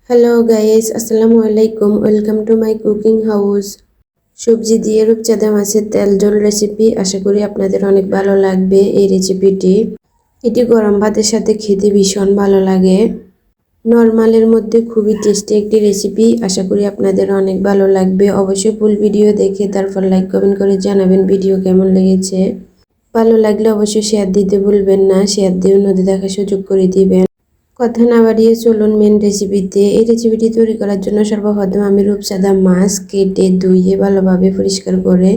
Hello guys, আসসালামু আলাইকুম। Welcome to my cooking house. সবজি দিয়ে রূপচাঁদা মাছের তেল ঝোল রেসিপি। আশা করি আপনাদের অনেক ভালো লাগবে এই রেসিপিটি। এটি গরম ভাতের সাথে খেতে ভীষণ ভালো লাগে। নরমালের মধ্যে খুবই টেস্টি একটি রেসিপি। আশা করি আপনাদের অনেক ভালো লাগবে। অবশ্যই ফুল ভিডিও দেখে তারপর লাইক কমেন্ট করে জানাবেন ভিডিও কেমন লেগেছে। ভালো লাগলে অবশ্যই শেয়ার দিতে ভুলবেন না। শেয়ার দিয়ে অন্যদের দেখার সুযোগ করে দিবেন। কথা না বাড়িয়ে চলুন মেন রেসিপিতে। এই রেসিপিটি তৈরি করার জন্য সর্বপ্রথম আমি রূপচাঁদা মাছ কেটে ধুয়ে ভালোভাবে পরিষ্কার করে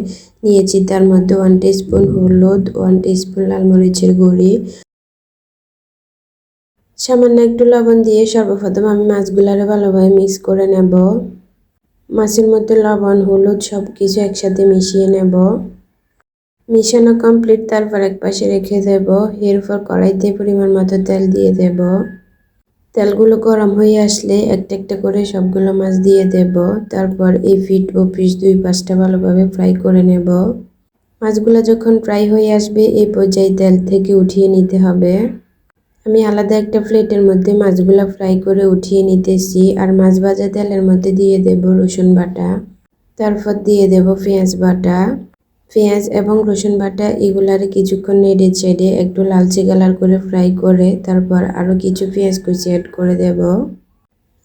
নিয়েছি। তার মধ্যে 1 টিস্পুন হলুদ, 1 টিস্পুন লাল মরিচের গুঁড়ি, সামান্য একটু লবণ দিয়ে সর্বপ্রথম আমি মাছগুলারে ভালোভাবে মিক্স করে নেব। মাছের মধ্যে লবণ হলুদ সব কিছু একসাথে মিশিয়ে নেব। মিশানো কমপ্লিট, তারপর এক পাশে রেখে দেব। এরপর কড়াইতে পরিমাণ মতো তেল দিয়ে দেব। তেলগুলো গরম হয়ে আসলে একটা একটা করে সবগুলো মাছ দিয়ে দেব। তারপর এই পিঠ ও পিঠ দুই পাশটা ভালোভাবে ফ্রাই করে নেব। মাছগুলো যখন ফ্রাই হয়ে আসবে এই পর্যায়ে তেল থেকে উঠিয়ে নিতে হবে। আমি আলাদা একটা প্লেটের মধ্যে মাছগুলো ফ্রাই করে উঠিয়ে নিতেছি। আর মাছ ভাজা তেলের মধ্যে দিয়ে দেব রসুন বাটা, তারপর দিয়ে দেব পেঁয়াজ বাটা। পেঁয়াজ এবং রসুন বাটা এগুলার কিছুক্ষণ নেড়ে চেড়ে একটু লালচে কালার করে ফ্রাই করে তারপর আরও কিছু পেঁয়াজ কুচি অ্যাড করে দেব।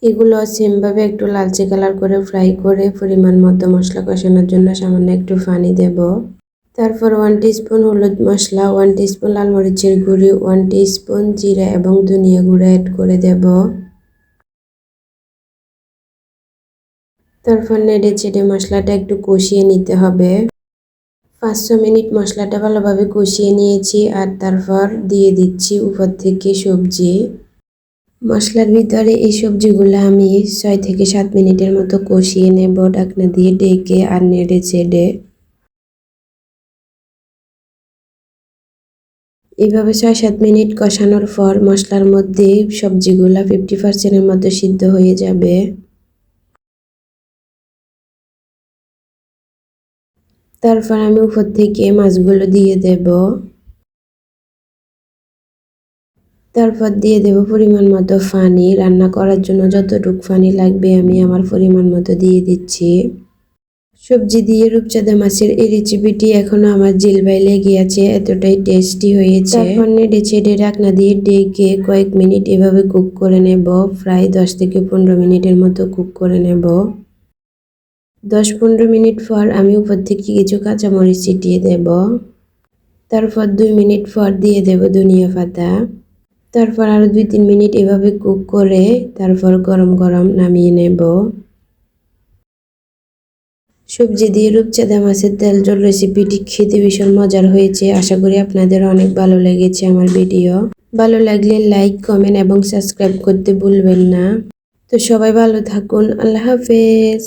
এগুলো সেমভাবে একটু লালচে কালার করে ফ্রাই করে পরিমাণ মতো মশলা কষানোর জন্য সামান্য একটু পানি দেব। তারপর 1 টিস্পুন হলুদ মশলা, 1 টিস্পুন লাল মরিচের গুঁড়ি, 1 টিস্পুন জিরা এবং ধনিয়া গুঁড়া অ্যাড করে দেব। তারপর নেড়ে চেড়ে মশলাটা একটু কষিয়ে নিতে হবে। 5-6 মিনিট মশলাটা ভালোভাবে কষিয়ে নিয়েছি। আর তারপর দিয়ে দিচ্ছি উপর থেকে সবজি। মশলার ভিতরে এই সবজিগুলো আমি 6 থেকে 7 মিনিটের মতো কষিয়ে নেব ঢাকনা দিয়ে ঢেকে আর নেড়ে চেড়ে। এইভাবে 6-7 মিনিট কষানোর পর মশলার মধ্যে সবজিগুলা 50%-এর মতো সিদ্ধ হয়ে যাবে। তারপর আমি উপর থেকে মাছগুলো দিয়ে দেব। তারপর দিয়ে দেব পরিমাণ মতো পানি। রান্না করার জন্য যতটুকু পানি লাগবে আমি আমার পরিমাণ মতো দিয়ে দিচ্ছি। সবজি দিয়ে রূপচাঁদা মাছের এই রেসিপিটি এখনো আমার জিহ্বায় লেগে আছে, এতটাই টেস্টি হয়েছে। তারপর নেড়ে চেড়ে ঢাকনা দিয়ে ঢেকে কয়েক মিনিট এভাবে কুক করে নেব। প্রায় 10 থেকে 15 মিনিটের মতো কুক করে নেব। 10-15 মিনিট পর আমি উপর থেকে কিছু কাঁচামরিচ ছিটিয়ে দেব। তারপর 2 মিনিট পর দিয়ে দেব ধনিয়া পাতা। তারপর আরও 2-3 মিনিট এভাবে কুক করে তারপর গরম গরম নামিয়ে নেব। সবজি দিয়ে রূপচাঁদা মাছের তেল ঝোল রেসিপিটি খেতে ভীষণ মজার হয়েছে। আশা করি আপনাদের অনেক ভালো লেগেছে আমার ভিডিও। ভালো লাগলে লাইক কমেন্ট এবং সাবস্ক্রাইব করতে ভুলবেন না। তো সবাই ভালো থাকুন। আল্লাহ হাফেজ।